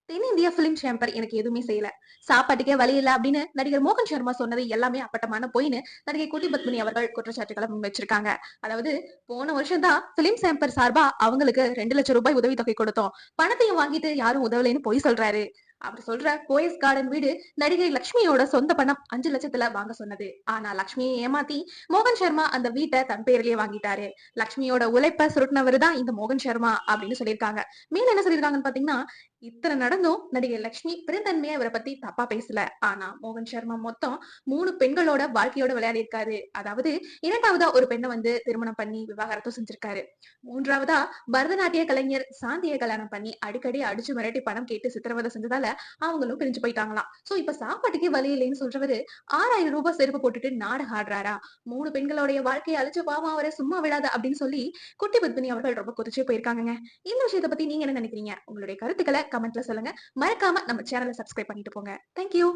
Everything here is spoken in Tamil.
தென்னிந்திய பிலிம் சேம்பர் எனக்கு எதுவுமே செய்யல. சாப்பாட்டுக்கே வழி இல்ல அப்படின்னு நடிகர் மோகன் சர்மா சொன்னது எல்லாமே அப்பட்டமான பொய்ன்னு நடிகை குட்டி பத்மினி அவர்கள் குற்றச்சாட்டுகளை முன்வச்சிருக்காங்க. அதாவது போன வருஷம் தான் பிலிம் சேம்பர் சார்பா அவங்களுக்கு 2 லட்சம் ரூபாய் உதவித்தொகை கொடுத்தோம். பணத்தையும் வாங்கிட்டு யாரும் உதவலைன்னு பொய் சொல்றாரு. அப்படி சொல்ற போயஸ் கார்டன் வீடு நடிகை லட்சுமியோட சொந்த பணம் 5 லட்சத்துல வாங்க சொன்னது. ஆனா லட்சுமியை ஏமாத்தி மோகன் சர்மா அந்த வீட்டை தன் பேர்லயே வாங்கிட்டாரு. லட்சுமியோட உழைப்ப சுருட்டினவரு தான் இந்த மோகன் சர்மா அப்படின்னு சொல்லியிருக்காங்க. மேல என்ன சொல்லியிருக்காங்கன்னு பாத்தீங்கன்னா, இத்தனை நடந்தும் நடிகை லட்சுமி பெருந்தன்மையா இவரை பத்தி தப்பா பேசல. ஆனா மோகன் சர்மா மொத்தம் 3 பெண்களோட வாழ்க்கையோட விளையாடி இருக்காரு. அதாவது இரண்டாவதா ஒரு பெண்ணை வந்து திருமணம் பண்ணி விவாகரத்தும் செஞ்சிருக்காரு. மூன்றாவதா பரதநாட்டிய கலைஞர் சாந்தியை கல்யாணம் பண்ணி அடிக்கடி அடிச்சு மிரட்டி பணம் கேட்டு சித்திரவதை செஞ்சதால அவங்களும் பிரிஞ்சு போயிட்டாங்களாம். சோ இப்ப சாப்பாட்டுக்கே வழி இல்லைன்னு சொல்றவரு 6,000 ரூபாய் செருப்பு போட்டுட்டு நாடகம் ஆடுறாரா? 3 பெண்களுடைய வாழ்க்கையை அழிச்சு பாவம் அவரை சும்மா விடாத அப்படின்னு சொல்லி குட்டி பத்மினி அவர்கள் ரொம்ப கொதிச்சே போயிருக்காங்க. இந்த விஷயத்தை பத்தி நீங்க என்ன நினைக்கிறீங்க? உங்களுடைய கருத்துக்களை கமெண்ட்ல சொல்லுங்க. மறக்காம நம்ம சேனலை சப்ஸ்கிரைப் பண்ணிட்டு போங்க. தேங்க்யூ.